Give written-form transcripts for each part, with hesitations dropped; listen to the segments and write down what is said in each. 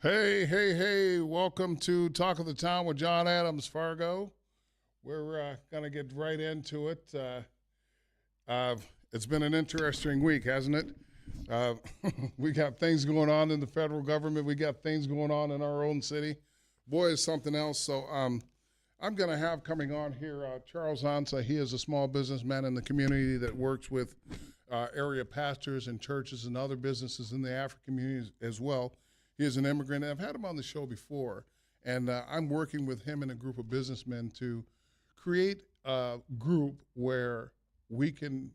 Hey, hey, hey, welcome to Talk of the Town with Jon Adams, Fargo. We're going to get right into it. Uh, it's been an interesting week, hasn't it? Uh, we got things going on in the federal government. We got things going on in our own city. Boy, is something else. So I'm going to have coming on here Charles Ansa. He is a small businessman in the community that works with area pastors and churches and other businesses in the African communities as well. He is an immigrant, and I've had him on the show before, and I'm working with him and a group of businessmen to create a group where we can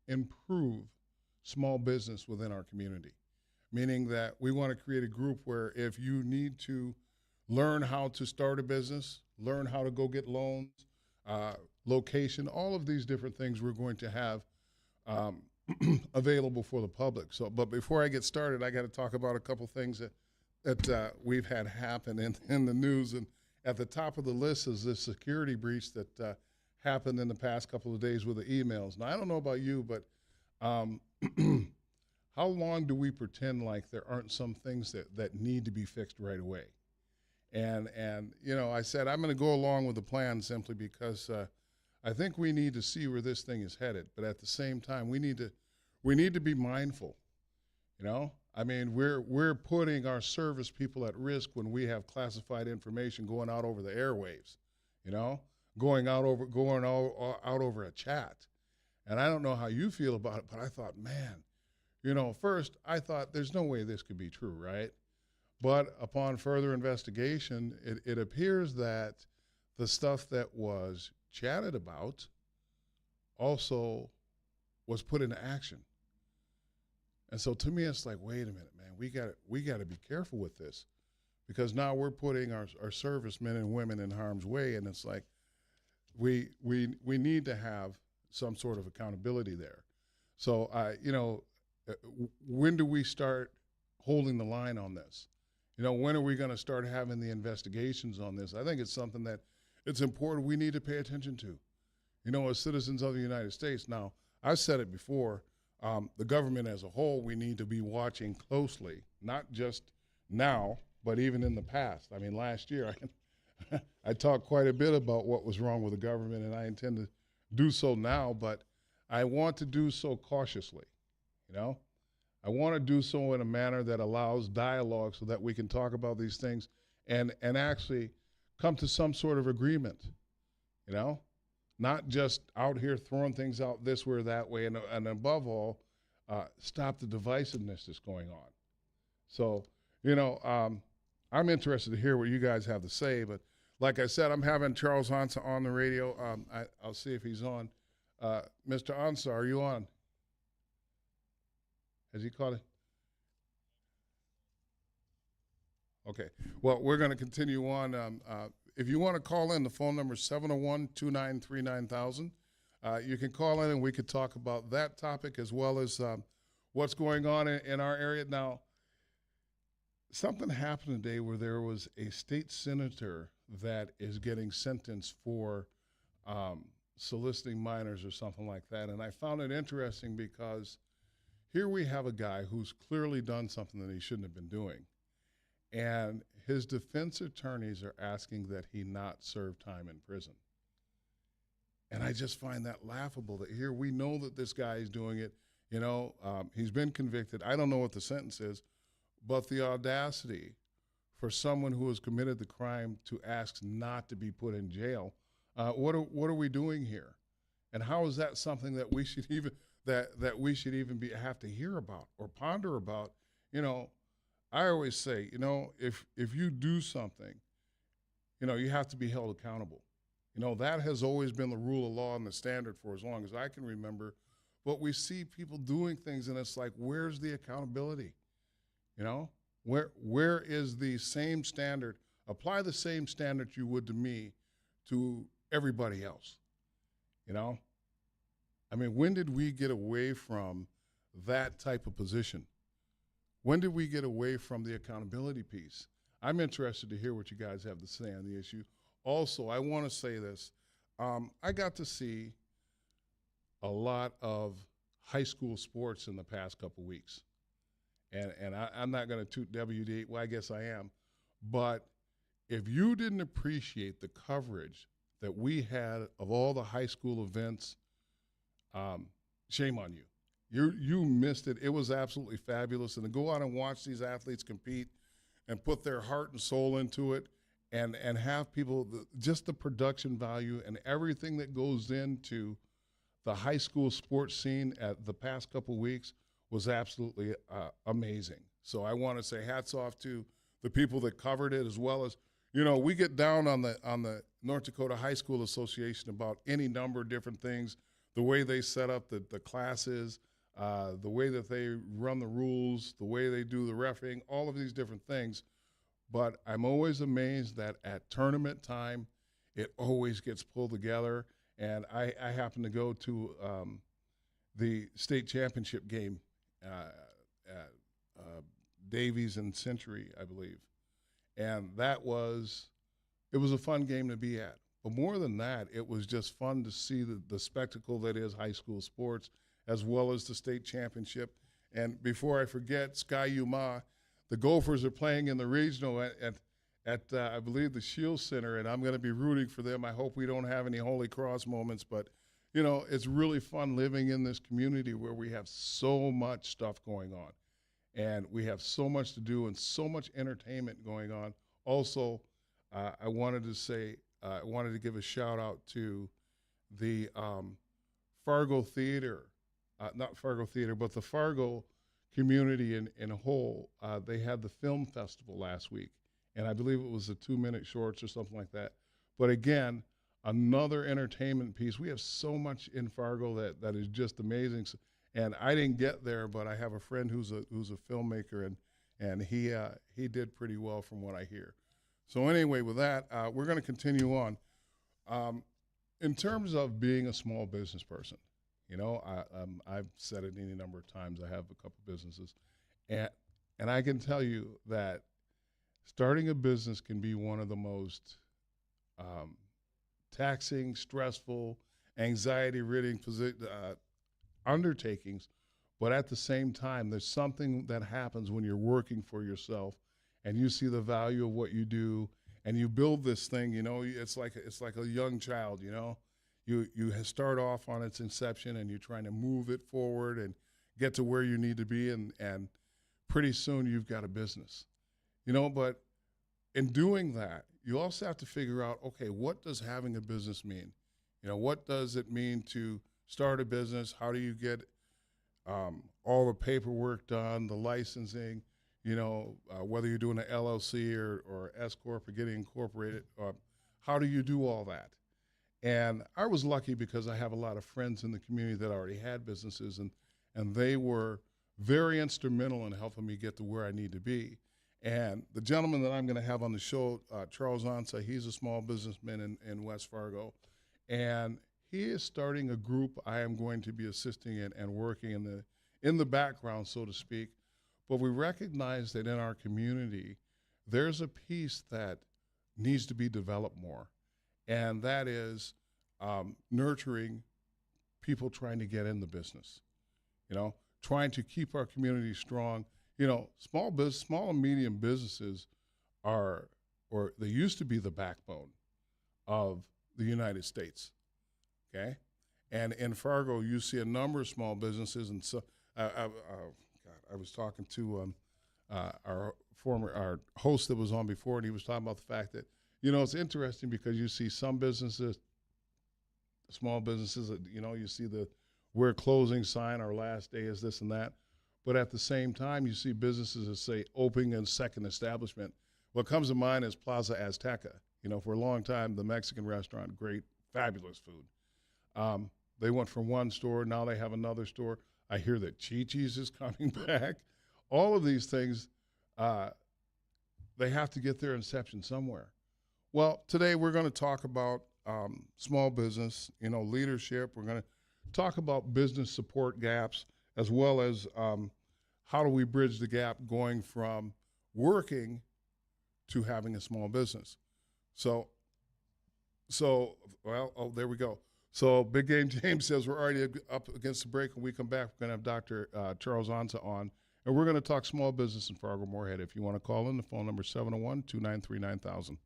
improve small business within our community, meaning that we want to create a group where if you need to learn how to start a business, learn how to go get loans, uh, location, all of these different things we're going to have um, available for the public. So, but before I get started, I got to talk about a couple things that we've had happen in the news. And at the top of the list is this security breach that happened in the past couple of days with the emails. Now, I don't know about you, but um, how long do we pretend like there aren't some things that need to be fixed right away? And you know, I said I'm going to go along with the plan simply because I think we need to see where this thing is headed. But at the same time, we need to be mindful. You know, I mean, we're putting our service people at risk when we have classified information going out over the airwaves. You know, going out over a chat. And I don't know how you feel about it, but I thought, man, you know, first I thought there's no way this could be true, right? But upon further investigation, it appears that the stuff that was chatted about also was put into action. And so to me, it's like, wait a minute, man, we got to be careful with this because now we're putting our servicemen and women in harm's way, and it's like we need to have some sort of accountability there. So you know, when do we start holding the line on this? You know, when are we going to start having the investigations on this? I think it's something that it's important we need to pay attention to, you know, as citizens of the United States. Now, I've said it before, the government as a whole, we need to be watching closely, not just now, but even in the past. I mean, last year, I talked quite a bit about what was wrong with the government, and I intend to do so now, but I want to do so cautiously, you know? I want to do so in a manner that allows dialogue so that we can talk about these things and actually come to some sort of agreement, you know, not just out here throwing things out this way or that way, and above all, stop the divisiveness that's going on. So, you know, I'm interested to hear what you guys have to say, but like I said, I'm having Charles Ansa on the radio. I'll see if he's on. Mr. Ansa, are you on? Has he caught it? Okay. Well, we're going to continue on. If you want to call in, the phone number is 701-293-9000. You can call in and we could talk about that topic as well as what's going on in our area. Now, something happened today where there was a state senator that is getting sentenced for soliciting minors or something like that. And I found it interesting because here we have a guy who's clearly done something that he shouldn't have been doing. And his defense attorneys are asking that he not serve time in prison. And I just find that laughable that here we know that this guy is doing it. You know, he's been convicted. I don't know what the sentence is, but the audacity for someone who has committed the crime to ask not to be put in jail, what are we doing here? And how is that something that we should even that we should even have to hear about or ponder about? You know, I always say, you know, if you do something, you know, you have to be held accountable. You know, that has always been the rule of law and the standard for as long as I can remember. But we see people doing things, and it's like, where's the accountability? You know, where is the same standard? Apply the same standard you would to me to everybody else. You know, I mean, when did we get away from that type of position? When did we get away from the accountability piece? I'm interested to hear what you guys have to say on the issue. Also, I want to say this. I got to see a lot of high school sports in the past couple weeks. and I'm not going to toot WD. Well, I guess I am. But if you didn't appreciate the coverage that we had of all the high school events, shame on you. You missed it. It was absolutely fabulous. And to go out and watch these athletes compete and put their heart and soul into it, and have people, just the production value and everything that goes into the high school sports scene at the past couple weeks was absolutely amazing. So I want to say hats off to the people that covered it, as well as, we get down on the North Dakota High School Association about any number of different things, the way they set up the classes, the way that they run the rules, the way they do the reffing, all of these different things. But I'm always amazed that at tournament time, it always gets pulled together. And I happen to go to the state championship game at Davies and Century, I believe. And it was a fun game to be at. But more than that, it was just fun to see the spectacle that is high school sports, as well as the state championship. And before I forget, Sky Yuma, the Gophers are playing in the regional at I believe, the Shield Center, and I'm going to be rooting for them. I hope we don't have any Holy Cross moments, but, it's really fun living in this community where we have so much stuff going on, and we have so much to do and so much entertainment going on. Also, I wanted to give a shout out to the Fargo Theater, not Fargo Theater, but the Fargo community in a whole. They had the film festival last week, and I believe it was the 2-minute shorts or something like that. But again, another entertainment piece. We have so much in Fargo that is just amazing. And I didn't get there, but I have a friend who's a filmmaker, and he did pretty well from what I hear. So anyway, with that, we're going to continue on. In terms of being a small business person, I've said it any number of times. I have a couple businesses, and I can tell you that starting a business can be one of the most taxing, stressful, anxiety-ridden undertakings. But at the same time, there's something that happens when you're working for yourself, and you see the value of what you do, and you build this thing. It's like a young child. You start off on its inception, and you're trying to move it forward and get to where you need to be, and pretty soon you've got a business. But in doing that, you also have to figure out, okay, what does having a business mean? What does it mean to start a business? How do you get all the paperwork done, the licensing, whether you're doing an LLC or S Corp or getting incorporated, how do you do all that? And I was lucky because I have a lot of friends in the community that already had businesses, and they were very instrumental in helping me get to where I need to be. And the gentleman that I'm going to have on the show, Charles Ansa, he's a small businessman in West Fargo, and he is starting a group I am going to be assisting in and working in the background, so to speak. But we recognize that in our community, there's a piece that needs to be developed more, and that is nurturing people trying to get in the business, trying to keep our community strong. Small and medium businesses they used to be the backbone of the United States, okay? And in Fargo, you see a number of small businesses, and so I was talking to our host that was on before, and he was talking about the fact that, it's interesting because you see some businesses, small businesses, you see we're closing sign, our last day is this and that. But at the same time, you see businesses that say opening a second establishment. What comes to mind is Plaza Azteca. For a long time, the Mexican restaurant, great, fabulous food. They went from one store, now they have another store. I hear that Chi-Chi's is coming back. All of these things, they have to get their inception somewhere. Well, today we're going to talk about small business, leadership. We're going to talk about business support gaps, as well as how do we bridge the gap going from working to having a small business. So there we go. So Big Game James says we're already up against the break. When we come back, we're going to have Dr. Charles Ansa on, And we're going to talk small business in Fargo Moorhead. If you want to call in, the phone number is 701-293-9000.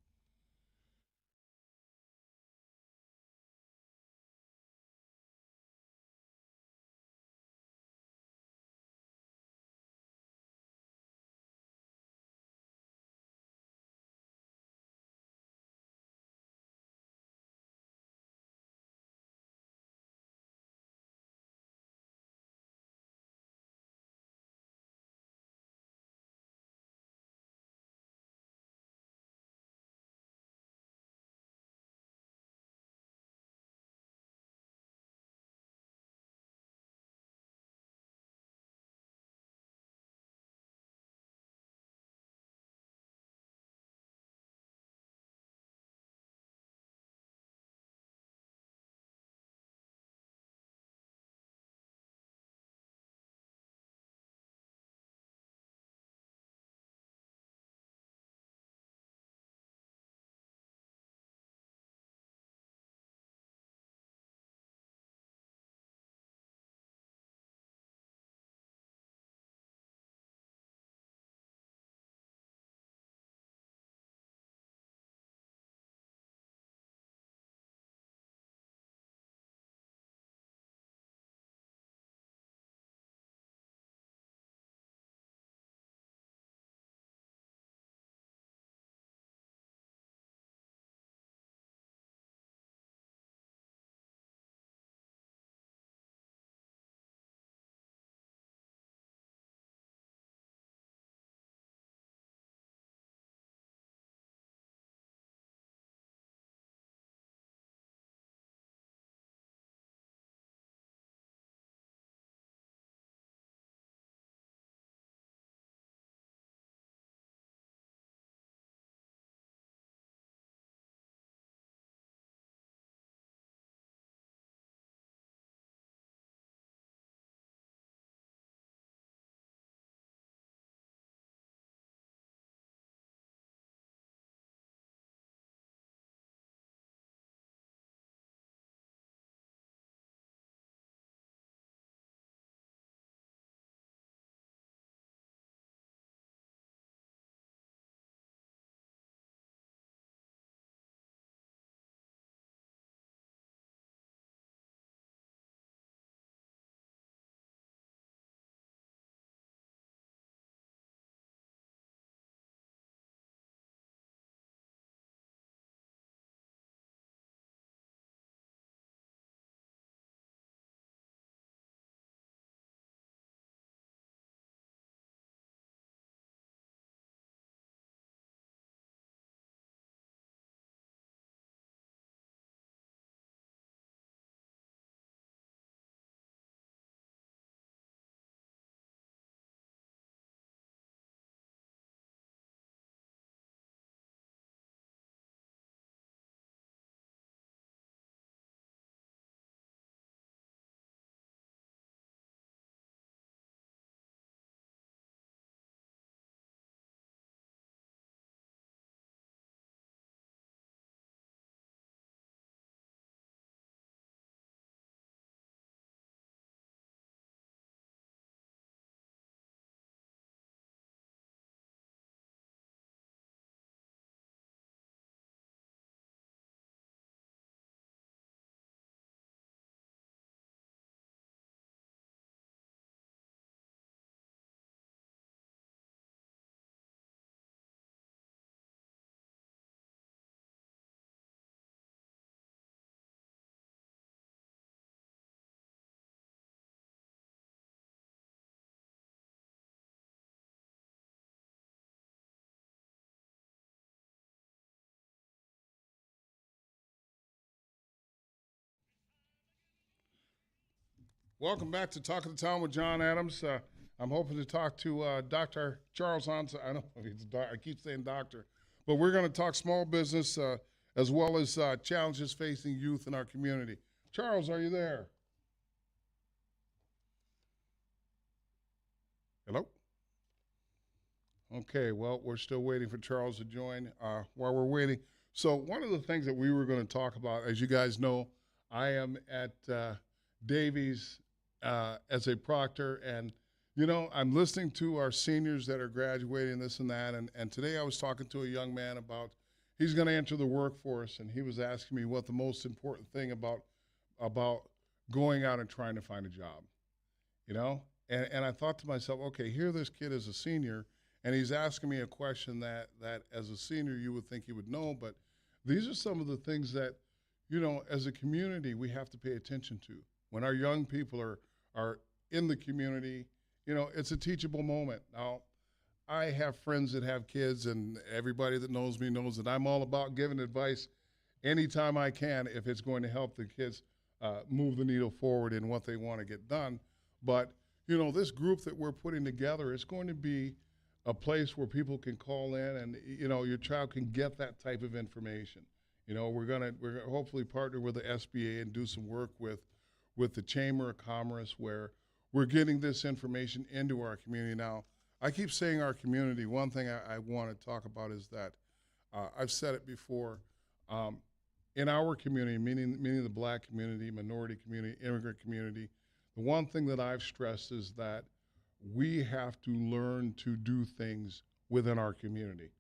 Welcome back to Talk of the Town with Jon Adams. I'm hoping to talk to Dr. Charles Hansen. I don't know if he's I keep saying doctor, but we're going to talk small business as well as challenges facing youth in our community. Charles, are you there? Hello? Okay, well, we're still waiting for Charles to join. While we're waiting, so one of the things that we were going to talk about, as you guys know, I am at Davies as a proctor, and I'm listening to our seniors that are graduating, this and that, and today I was talking to a young man about he's going to enter the workforce, and he was asking me what the most important thing about going out and trying to find a job, you know? And I thought to myself, okay, here this kid is a senior, and he's asking me a question that as a senior you would think he would know, but these are some of the things that, as a community we have to pay attention to. When our young people are in the community, it's a teachable moment. Now, I have friends that have kids, and everybody that knows me knows that I'm all about giving advice anytime I can if it's going to help the kids move the needle forward in what they want to get done. But, this group that we're putting together is going to be a place where people can call in and, your child can get that type of information. We're gonna hopefully partner with the SBA and do some work with the Chamber of Commerce where we're getting this information into our community. Now, I keep saying our community. One thing I want to talk about is that I've said it before. In our community, meaning the black community, minority community, immigrant community, the one thing that I've stressed is that we have to learn to do things within our community.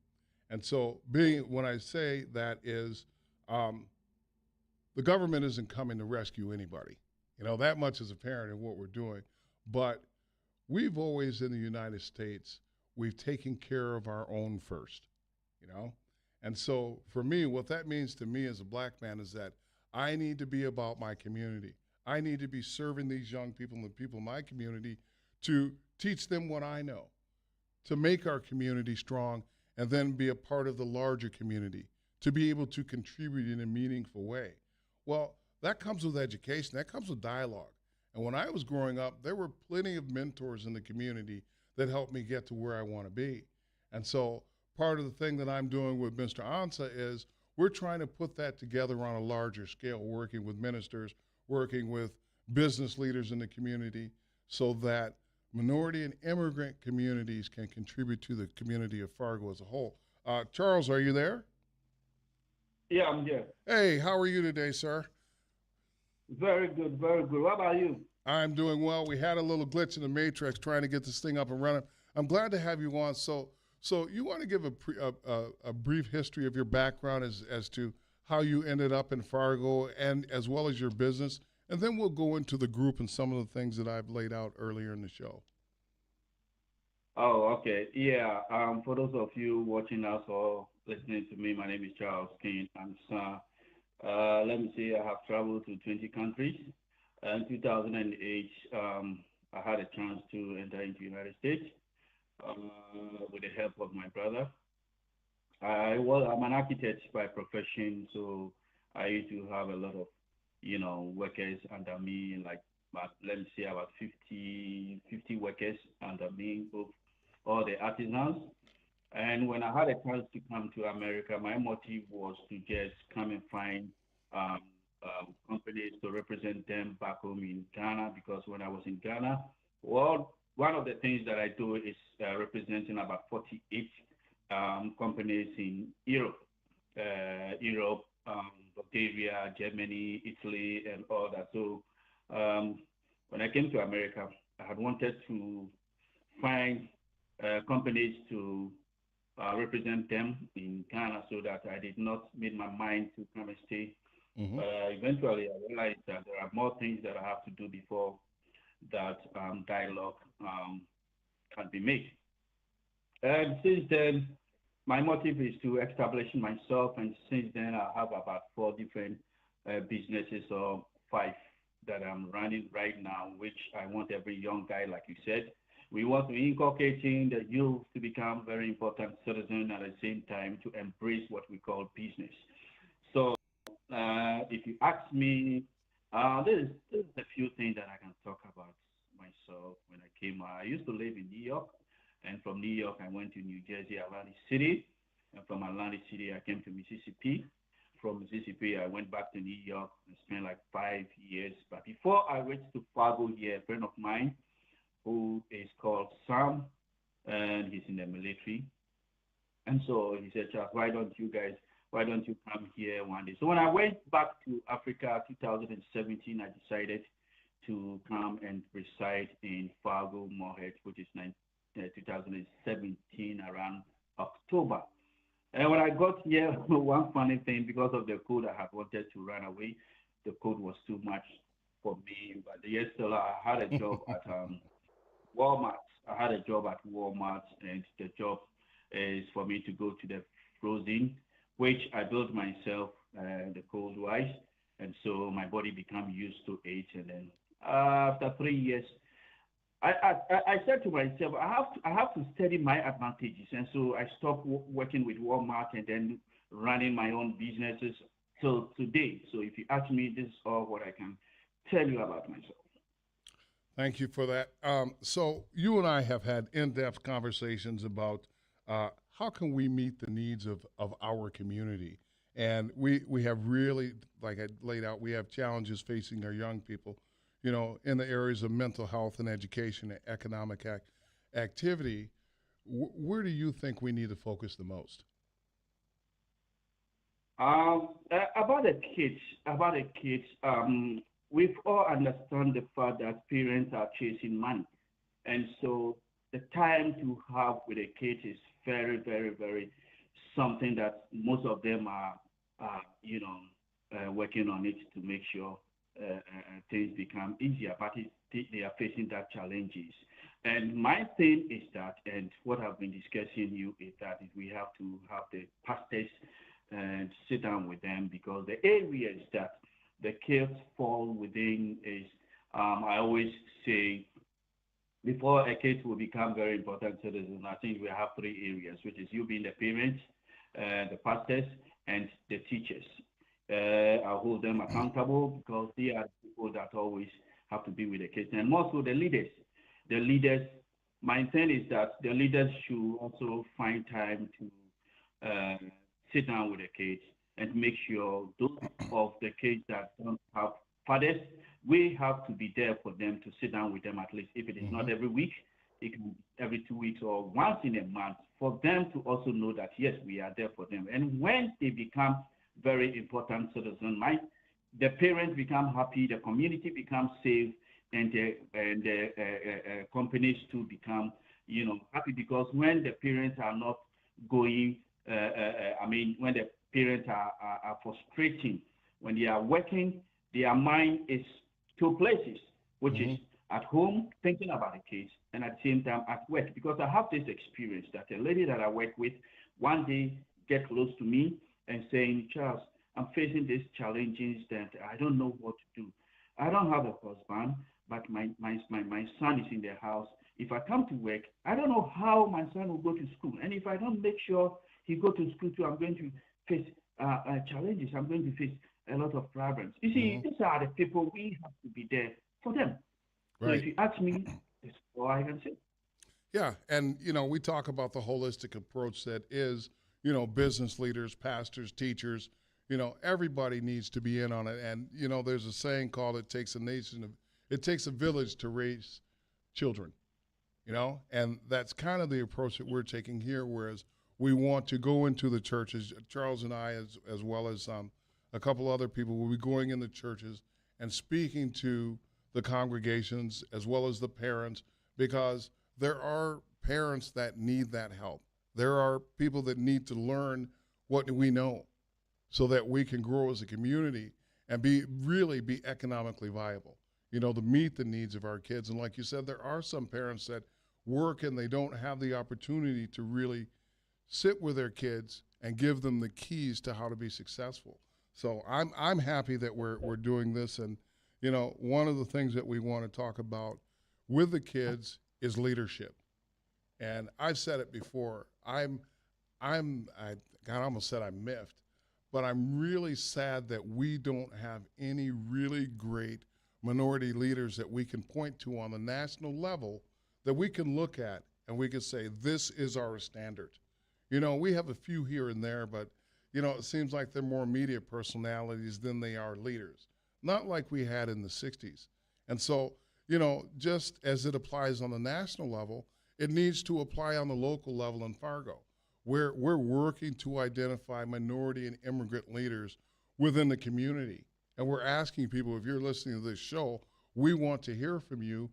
And so, when I say that is, the government isn't coming to rescue anybody. That much is apparent in what we're doing. But we've always, in the United States, we've taken care of our own first, you know? And so for me, what that means to me as a black man is that I need to be about my community. I need to be serving these young people and the people in my community to teach them what I know, to make our community strong, and then be a part of the larger community, to be able to contribute in a meaningful way. Well, that comes with education, that comes with dialogue. And when I was growing up, there were plenty of mentors in the community that helped me get to where I want to be. And so part of the thing that I'm doing with Mr. Ansa is we're trying to put that together on a larger scale, working with ministers, working with business leaders in the community so that minority and immigrant communities can contribute to the community of Fargo as a whole. Charles, are you there? Yeah, I'm here. Hey, how are you today, sir? Very good, very good. What about you? I'm doing well. We had a little glitch in the matrix trying to get this thing up and running. I'm glad to have you on. So you want to give a brief history of your background as to how you ended up in Fargo and as well as your business, and then we'll go into the group and some of the things that I've laid out earlier in the show. Oh, okay. Yeah. For those of you watching us or listening to me, my name is Charles King. Let me see, I have traveled to 20 countries. In 2008, I had a chance to enter into the United States uh, with the help of my brother. I'm an architect by profession, so I used to have a lot of, workers under me, like, let me say about 50 workers under me, all the artisans. And when I had a chance to come to America, my motive was to just come and find um, companies to represent them back home in Ghana. Because when I was in Ghana, well, one of the things that I do is representing about 48 companies in Europe, Bulgaria, Germany, Italy, and all that. So um, when I came to America, I had wanted to find companies to represent them in Ghana so that I did not make my mind to come and stay. Hmm. Eventually, I realized that there are more things that I have to do before that dialogue can be made. And since then, my motive is to establish myself. And since then, I have about four different businesses or five that I'm running right now, which I want every young guy, like you said. We want to inculcate in the youth to become very important citizens at the same time to embrace what we call business. So if you ask me, there's a few things that I can talk about myself. When I came, I used to live in New York, and from New York, I went to New Jersey, Atlantic City, and from Atlantic City, I came to Mississippi. From Mississippi, I went back to New York and spent like 5 years. But before I went to Fargo here, a friend of mine who is called Sam, and he's in the military. And so he said, Charles, why don't you come here one day? So when I went back to Africa 2017, I decided to come and reside in Fargo, Morehead, which is 2017 around October. And when I got here, one funny thing, because of the code, I had wanted to run away. The code was too much for me. But yes, still, I had a job at Walmart. I had a job at Walmart, and the job is for me to go to the frozen, which I built myself, the cold wise, and so my body became used to it. And then after 3 years, I said to myself, I have to study my advantages, and so I stopped working with Walmart and then running my own businesses till today. So if you ask me, this is all what I can tell you about myself. Thank you for that. So you and I have had in-depth conversations about how can we meet the needs of our community. And we have really, like I laid out, we have challenges facing our young people, in the areas of mental health and education and economic activity. Where do you think we need to focus the most? About the kids, we've all understand the fact that parents are chasing money, and so the time to have with the kids is very, very, very something that most of them are working on it to make sure things become easier, but they are facing that challenges. And my thing is that, and what I've been discussing you is that if we have to have the pastors and sit down with them because the areas that the kids fall within is, I always say, before a kid will become very important citizen, I think we have three areas, which is you being the parents, the pastors, and the teachers. I hold them accountable because they are the people that always have to be with the kids, and also the leaders. The leaders, my intent is that the leaders should also find time to sit down with the kids and make sure those of the kids that don't have fathers, we have to be there for them to sit down with them at least. If it is not every week, it can be every 2 weeks or once in a month for them to also know that, yes, we are there for them. And when they become very important citizens, the parents become happy, the community becomes safe, and the companies too become, happy because when the parents are not going, when the parents are frustrating, when they are working, their mind is two places, which is at home thinking about the kids and at the same time at work. Because I have this experience that a lady that I work with one day get close to me and saying, Charles, I'm facing these challenges that I don't know what to do. I don't have a husband, but my son is in the house. If I come to work, I don't know how my son will go to school. And if I don't make sure he go to school too, I'm going to face challenges. I'm going to face a lot of problems. You see, these are the people we have to be there for them. So Right. if you ask me, that's all I can say. Yeah, and we talk about the holistic approach that is, business leaders, pastors, teachers, everybody needs to be in on it. And there's a saying called it takes a village to raise children, and that's kind of the approach that we're taking here. Whereas we want to go into the churches, Charles and I, as well as a couple other people, will be going in the churches and speaking to the congregations as well as the parents, because there are parents that need that help. There are people that need to learn what we know so that we can grow as a community and really be economically viable, to meet the needs of our kids. And like you said, there are some parents that work and they don't have the opportunity to really sit with their kids and give them the keys to how to be successful. So I'm happy that we're doing this. And one of the things that we want to talk about with the kids is leadership. And I've said it before. God, I almost said I'm miffed, but I'm really sad that we don't have any really great minority leaders that we can point to on the national level that we can look at and we can say, this is our standard. We have a few here and there, but, it seems like they're more media personalities than they are leaders, not like we had in the 60s. And so, just as it applies on the national level, it needs to apply on the local level in Fargo, where we're working to identify minority and immigrant leaders within the community. And we're asking people, if you're listening to this show, We want to hear from you.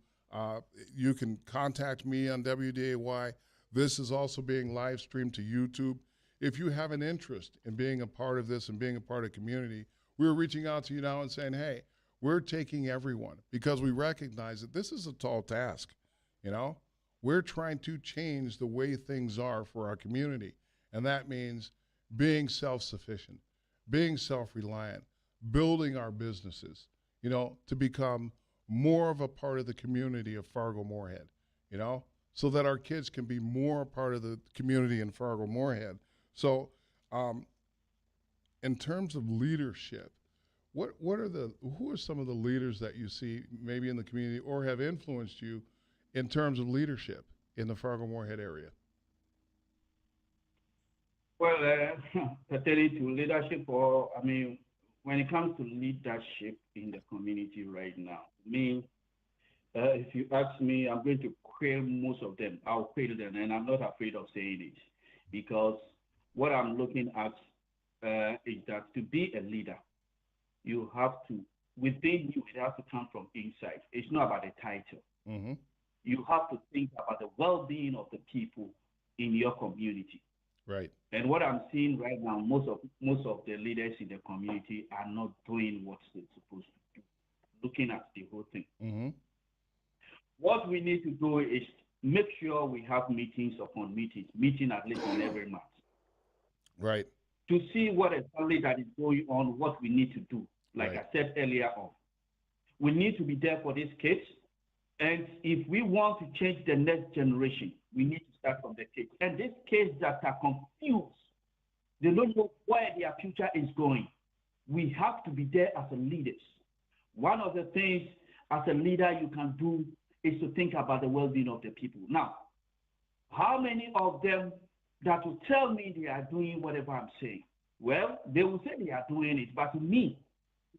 You can contact me on WDAY. This is also being live streamed to YouTube. If you have an interest in being a part of this and being a part of the community, we're reaching out to you now and saying, hey, we're taking everyone because we recognize that this is a tall task. You know, we're trying to change the way things are for our community. And that means being self-sufficient, being self-reliant, building our businesses, you know, to become more of a part of the community of Fargo-Moorhead, you know, so that our kids can be more a part of the community in Fargo-Moorhead. So in terms of leadership, who are some of the leaders that you see maybe in the community or have influenced you in terms of leadership in the Fargo-Moorhead area? Well, pertaining to leadership, or I mean, when it comes to leadership in the community right now, if you ask me, I'm going to quail most of them. I'll quail them, and I'm not afraid of saying it, because what I'm looking at is that to be a leader, you have to, within you, it has to come from inside. It's not about the title. Mm-hmm. You have to think about the well-being of the people in your community. Right. And what I'm seeing right now, most of the leaders in the community are not doing what they're supposed to do, looking at the whole thing. Mm-hmm. What we need to do is make sure we have meetings upon meetings, meeting at least in every month. Right. To see what exactly that is going on, what we need to do. Like Right. I said earlier on, we need to be there for these kids. And if we want to change the next generation, we need to start from the kids. And these kids that are confused, they don't know where their future is going. We have to be there as leaders. One of the things as a leader you can do is to think about the well-being of the people. Now, how many of them that will tell me they are doing whatever I'm saying? Well, they will say they are doing it, but to me,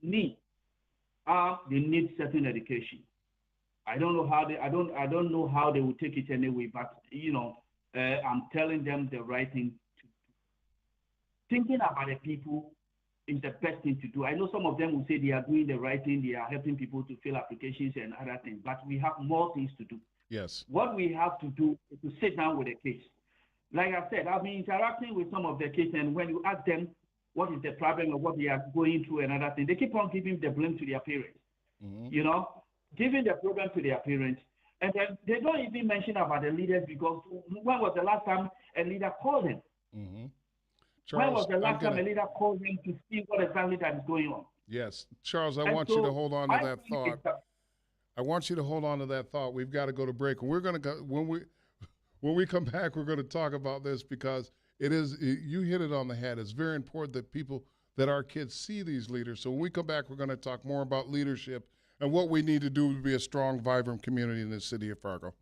they need certain education. I don't know how I don't know how they will take it anyway, but I'm telling them the right thing. Thinking about the people is the best thing to do. I know some of them will say they are doing the right thing, they are helping people to fill applications and other things, but we have more things to do. Yes. What we have to do is to sit down with the kids. Like I said, I've been interacting with some of the kids, and when you ask them what is the problem or what they are going through and other things, they keep on giving the blame to their parents. Mm-hmm. Giving the problem to their parents. And then they don't even mention about the leaders, because when was the last time a leader called them? Mm-hmm. When was the last time a leader called them to see what exactly that is going on? Yes. Charles, I want you to hold on to that thought. I want you to hold on to that thought. We've got to go to break. And we're going to go, when we come back, we're going to talk about this, because you hit it on the head. It's very important that our kids see these leaders. So when we come back, we're going to talk more about leadership and what we need to do to be a strong, vibrant community in the city of Fargo.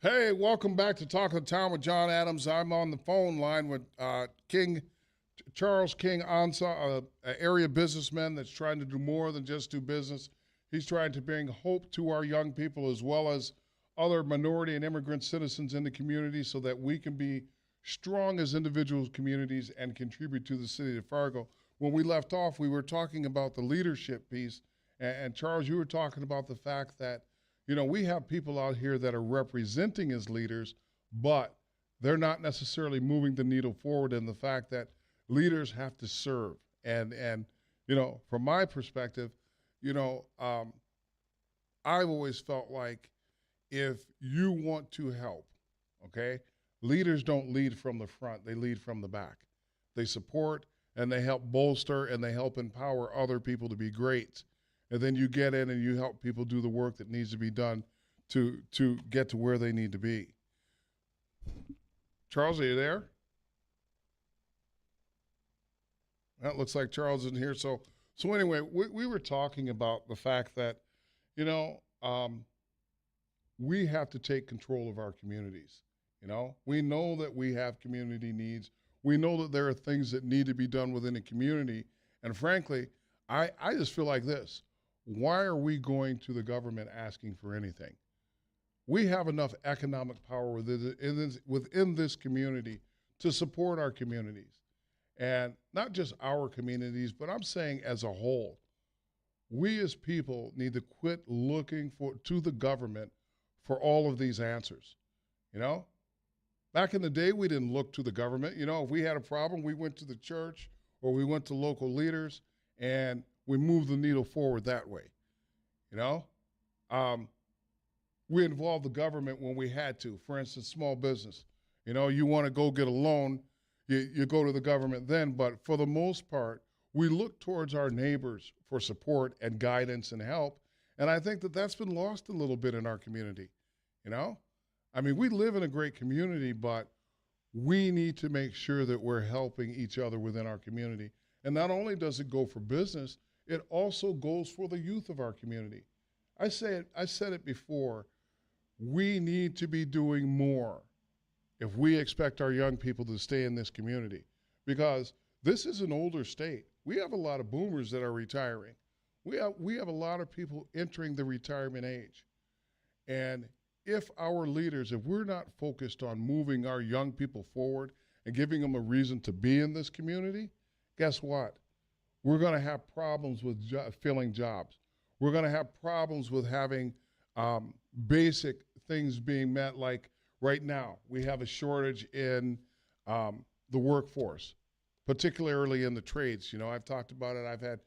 Hey, welcome back to Talk of the Town with Jon Adams. I'm on the phone line with King Charles King Ansa, an area businessman that's trying to do more than just do business. He's trying to bring hope to our young people as well as other minority and immigrant citizens in the community so that we can be strong as individuals, communities, and contribute to the city of Fargo. When we left off, we were talking about the leadership piece. And Charles, you were talking about the fact that, we have people out here that are representing as leaders, but they're not necessarily moving the needle forward in the fact that leaders have to serve. And from my perspective, you know, um, I've always felt like if you want to help, okay, leaders don't lead from the front, they lead from the back. They support and they help bolster and they help empower other people to be great. And then you get in and you help people do the work that needs to be done to get to where they need to be. Charles, are you there? That looks like Charles isn't here. So anyway, we were talking about the fact that, you know, um, we have to take control of our communities. We know that we have community needs. We know that there are things that need to be done within a community. And frankly, I just feel like this. Why are we going to the government asking for anything? We have enough economic power within this community to support our communities. And not just our communities, but I'm saying as a whole. We as people need to quit looking to the government for all of these answers. You know, back in the day, we didn't look to the government. If we had a problem, we went to the church or we went to local leaders and we moved the needle forward that way. You know, um, we involved the government when we had to. For instance, small business. You want to go get a loan, you go to the government then. But for the most part, we look towards our neighbors for support and guidance and help. And I think that that's been lost a little bit in our community. You know, I mean, we live in a great community, but we need to make sure that we're helping each other within our community. And not only does it go for business, it also goes for the youth of our community. I said it before, we need to be doing more if we expect our young people to stay in this community because this is an older state. We have a lot of boomers that are retiring. We have a lot of people entering the retirement age. And if we're not focused on moving our young people forward and giving them a reason to be in this community, guess what? We're going to have problems with filling jobs. We're going to have problems with having basic things being met. Like right now, we have a shortage in the workforce, particularly in the trades. I've talked about it. I've had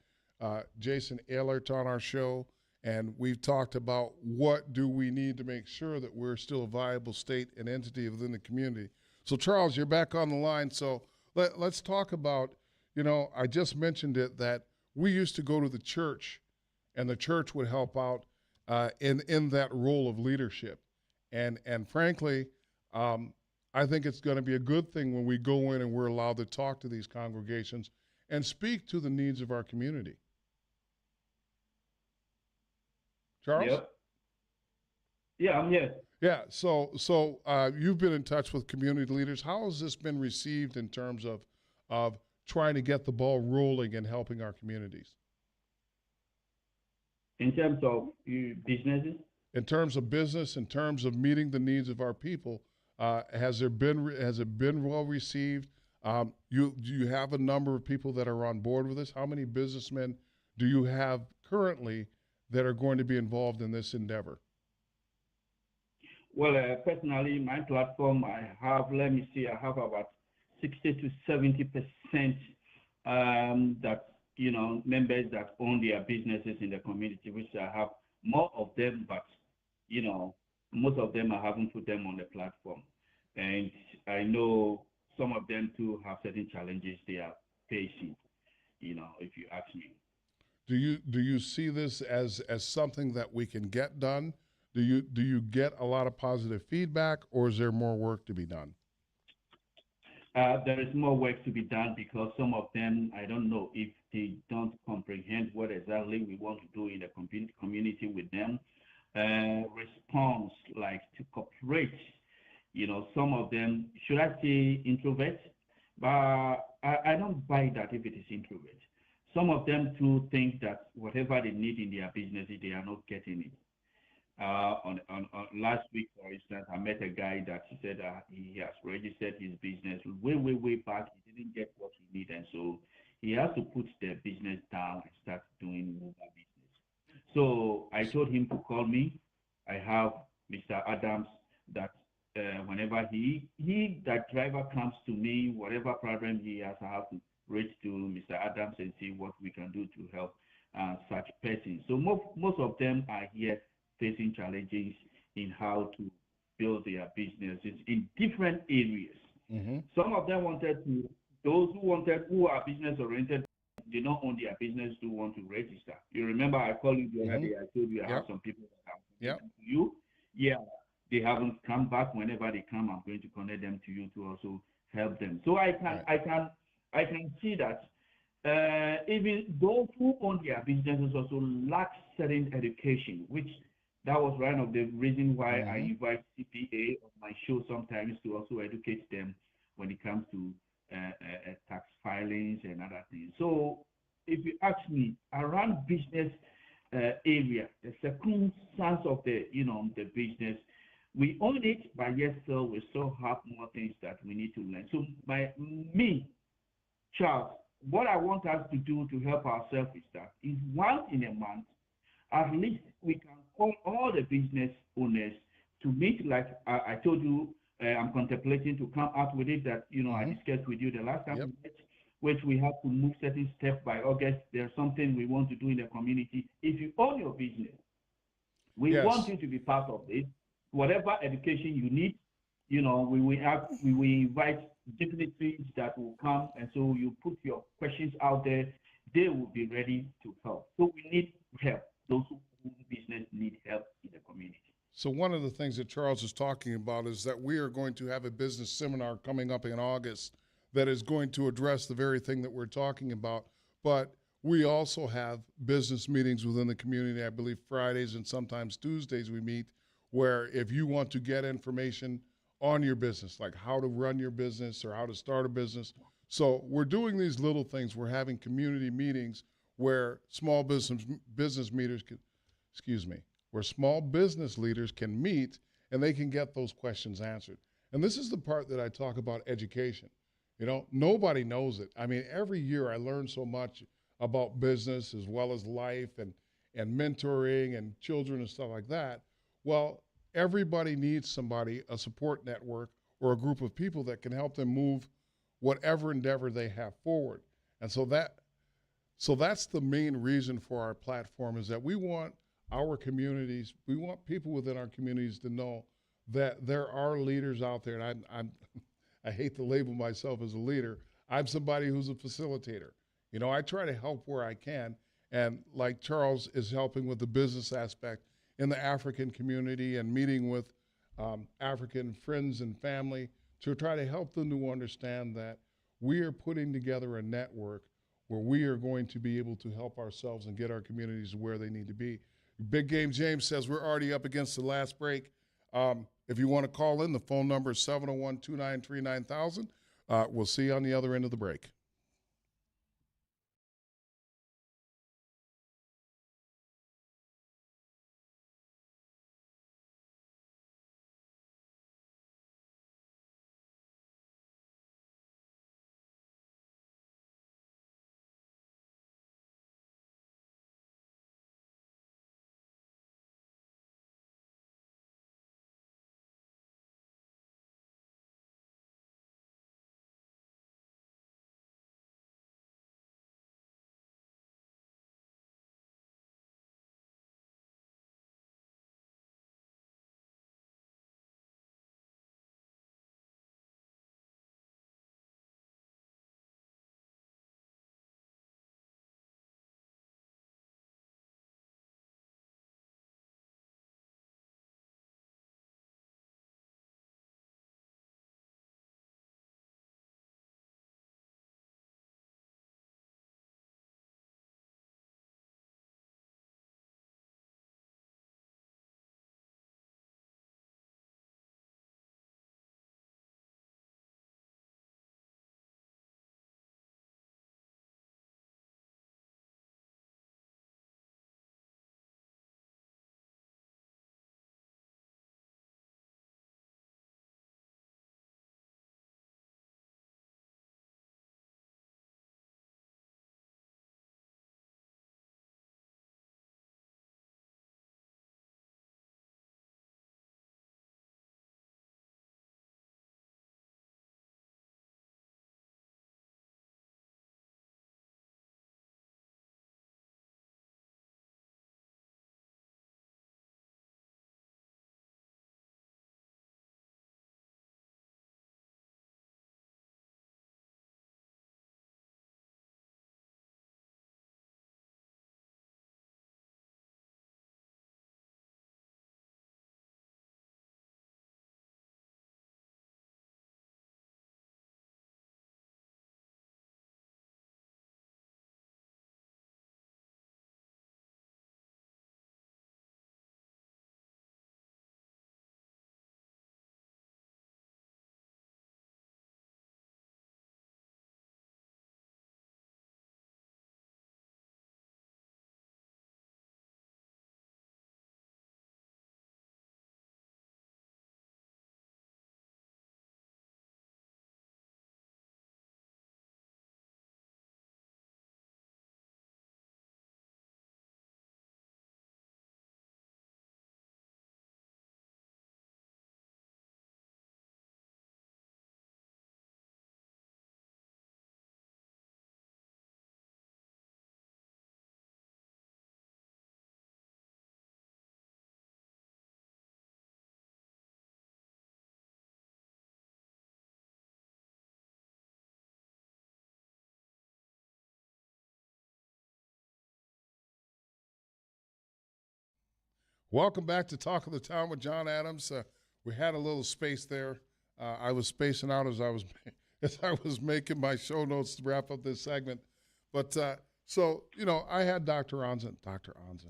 Jason Ehlert on our show, and we've talked about what do we need to make sure that we're still a viable state and entity within the community. So, Charles, you're back on the line. So let's talk about, I just mentioned it, that we used to go to the church, and the church would help out in that role of leadership. And frankly, I think it's going to be a good thing when we go in and we're allowed to talk to these congregations and speak to the needs of our community. Charles? Yep. Yeah, I'm here. Yeah. So you've been in touch with community leaders. How has this been received in terms of trying to get the ball rolling and helping our communities? In terms of businesses? In terms of business, in terms of meeting the needs of our people, has it been well received? Do you have a number of people that are on board with this? How many businessmen do you have currently that are going to be involved in this endeavor? Well, personally, my platform, I have about 60 to 70% that, members that own their businesses in the community, which I have more of them, but, most of them I haven't put them on the platform. And I know some of them too have certain challenges they are facing, if you ask me. Do you see this as something that we can get done? Do you get a lot of positive feedback, or is there more work to be done? There is more work to be done because some of them, I don't know if they don't comprehend what exactly we want to do in the community with them. Response like to cooperate Some of them, should I say introvert? But I don't buy that if it is introvert. Some of them too think that whatever they need in their business, they are not getting it. On last week, for instance, I met a guy that he said he has registered his business way back. He didn't get what he needed, and so he has to put the business down and start doing mobile business. So I told him to call me. I have Mr. Adams that whenever that driver comes to me, whatever problem he has, I have to reach to Mr. Adams and see what we can do to help such persons. So most of them are here facing challenges in how to build their businesses in different areas. Mm-hmm. Some of them those who are business oriented, they don't own their business, do want to register. You remember I called you the other day, I told you I have some people that have connected to you. Yeah, they haven't come back. Whenever they come, I'm going to connect them to you to also help them. So I can see that even those who own their businesses also lack certain education, which that was one of the reasons why I invite CPA on my show sometimes to also educate them when it comes to tax filings and other things. So if you ask me around business area, the circumstance of the business, we own it, but yet still we still have more things that we need to learn. So Charles, what I want us to do to help ourselves is once in a month, at least we can call all the business owners to meet. Like I told you, I'm contemplating to come out with it that I discussed with you the last time we met, which we have to move certain steps by August. There's something we want to do in the community. If you own your business, we want you to be part of it. Whatever education you need, we will invite dignitaries that will come, and so you put your questions out there. They will be ready to help. So we need help. Those who business need help in the community. So one of the things that Charles is talking about is that we are going to have a business seminar coming up in August that is going to address the very thing that we're talking about. But we also have business meetings within the community. I believe Fridays and sometimes Tuesdays we meet, where if you want to get information on your business, like how to run your business or how to start a business. So we're doing these little things. We're having community meetings where small business leaders can meet and they can get those questions answered. And this is the part that I talk about education. Nobody knows it. I mean, every year I learn so much about business as well as life and mentoring and children and stuff like that. Well, everybody needs somebody, a support network or a group of people that can help them move whatever endeavor they have forward. And so that's the main reason for our platform, is that we want people within our communities to know that there are leaders out there. And I hate to label myself as a leader. I'm somebody who's a facilitator. I try to help where I can. And like Charles is helping with the business aspect in the African community and meeting with African friends and family to try to help them to understand that we are putting together a network where we are going to be able to help ourselves and get our communities where they need to be. Big Game James says we're already up against the last break. If you want to call in, the phone number is 701-293-9000. We'll see you on the other end of the break. Welcome back to Talk of the Town with Jon Adams. We had a little space there. I was spacing out as I was as I was making my show notes to wrap up this segment. But I had Dr. Anza. Dr. Anza.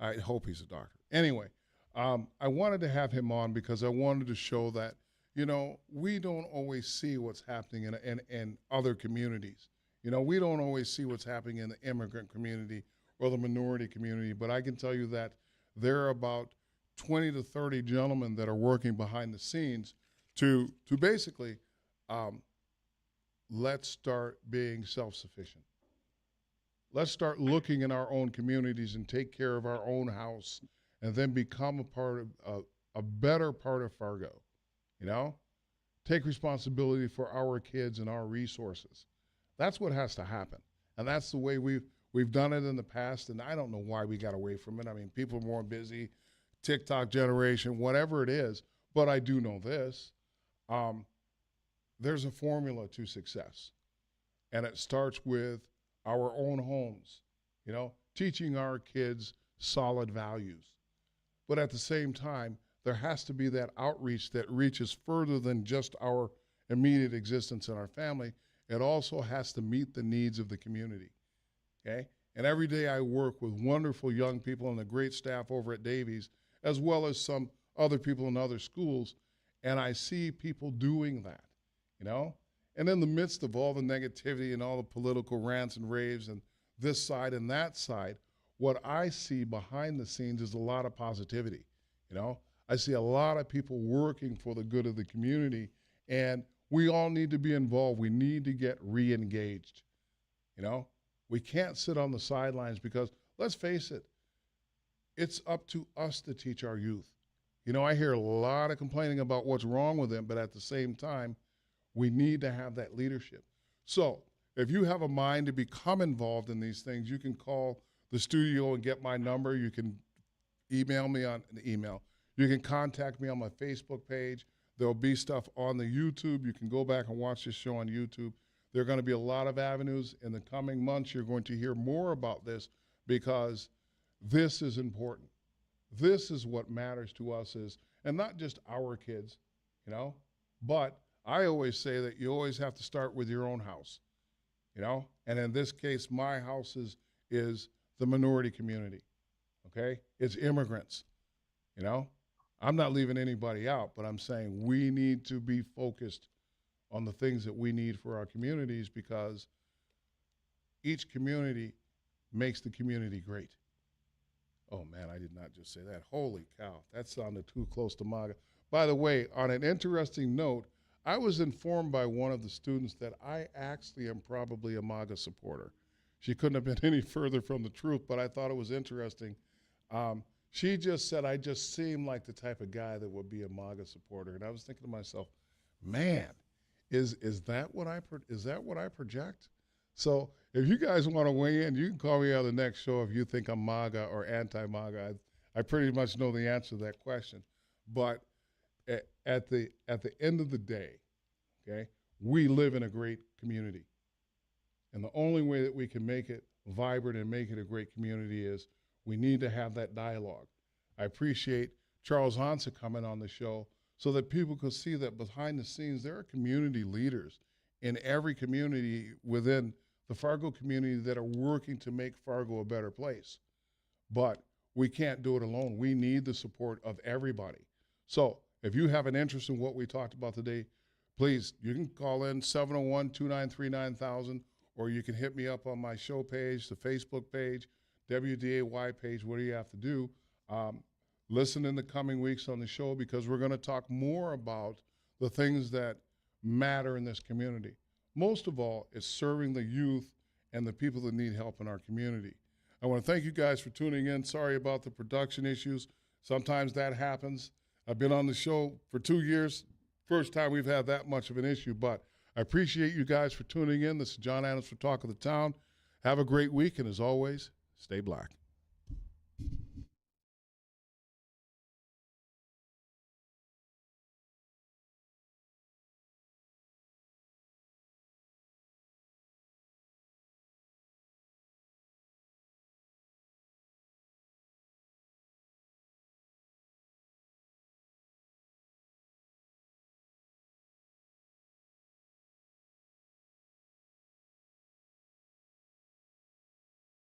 I hope he's a doctor. Anyway, I wanted to have him on because I wanted to show that we don't always see what's happening in other communities. We don't always see what's happening in the immigrant community or the minority community. But I can tell you that there are about 20 to 30 gentlemen that are working behind the scenes to basically let's start being self-sufficient. Let's start looking in our own communities and take care of our own house and then become a part of a better part of Fargo. Take responsibility for our kids and our resources. That's what has to happen. And that's the way we've done it in the past, and I don't know why we got away from it. I mean, people are more busy, TikTok generation, whatever it is, but I do know this. There's a formula to success, and it starts with our own homes, teaching our kids solid values. But at the same time, there has to be that outreach that reaches further than just our immediate existence in our family. It also has to meet the needs of the community, okay? And every day I work with wonderful young people and a great staff over at Davies, as well as some other people in other schools, and I see people doing that, And in the midst of all the negativity and all the political rants and raves and this side and that side, what I see behind the scenes is a lot of positivity, I see a lot of people working for the good of the community, and we all need to be involved. We need to get re-engaged, We can't sit on the sidelines because, let's face it, it's up to us to teach our youth. I hear a lot of complaining about what's wrong with them, but at the same time, we need to have that leadership. So if you have a mind to become involved in these things, you can call the studio and get my number. You can email me on the email. You can contact me on my Facebook page. There'll be stuff on the YouTube. You can go back and watch this show on YouTube. There are going to be a lot of avenues. In the coming months, you're going to hear more about this because this is important. This is what matters to us and not just our kids, but I always say that you always have to start with your own house, and in this case, my house is the minority community, okay? It's immigrants, I'm not leaving anybody out, but I'm saying we need to be focused on the things that we need for our communities because each community makes the community great. Oh, man, I did not just say that. Holy cow, that sounded too close to MAGA. By the way, on an interesting note, I was informed by one of the students that I actually am probably a MAGA supporter. She couldn't have been any further from the truth, but I thought it was interesting. She just said, I just seem like the type of guy that would be a MAGA supporter. And I was thinking to myself, man, is that what I project? So if you guys want to weigh in, you can call me on the next show if you think I'm MAGA or anti-MAGA. I pretty much know the answer to that question. But at the end of the day, okay, we live in a great community. And the only way that we can make it vibrant and make it a great community is we need to have that dialogue. I appreciate Charles Hansa coming on the show so that people could see that behind the scenes, there are community leaders in every community within the Fargo community that are working to make Fargo a better place. But we can't do it alone. We need the support of everybody. So if you have an interest in what we talked about today, please, you can call in 701-293-9000, or you can hit me up on my show page, the Facebook page, WDAY page. What do you have to do? Listen in the coming weeks on the show because we're going to talk more about the things that matter in this community. Most of all, it's serving the youth and the people that need help in our community. I want to thank you guys for tuning in. Sorry about the production issues. Sometimes that happens. I've been on the show for 2 years. First time we've had that much of an issue, but I appreciate you guys for tuning in. This is Jon Adams for Talk of the Town. Have a great week, and as always, stay black.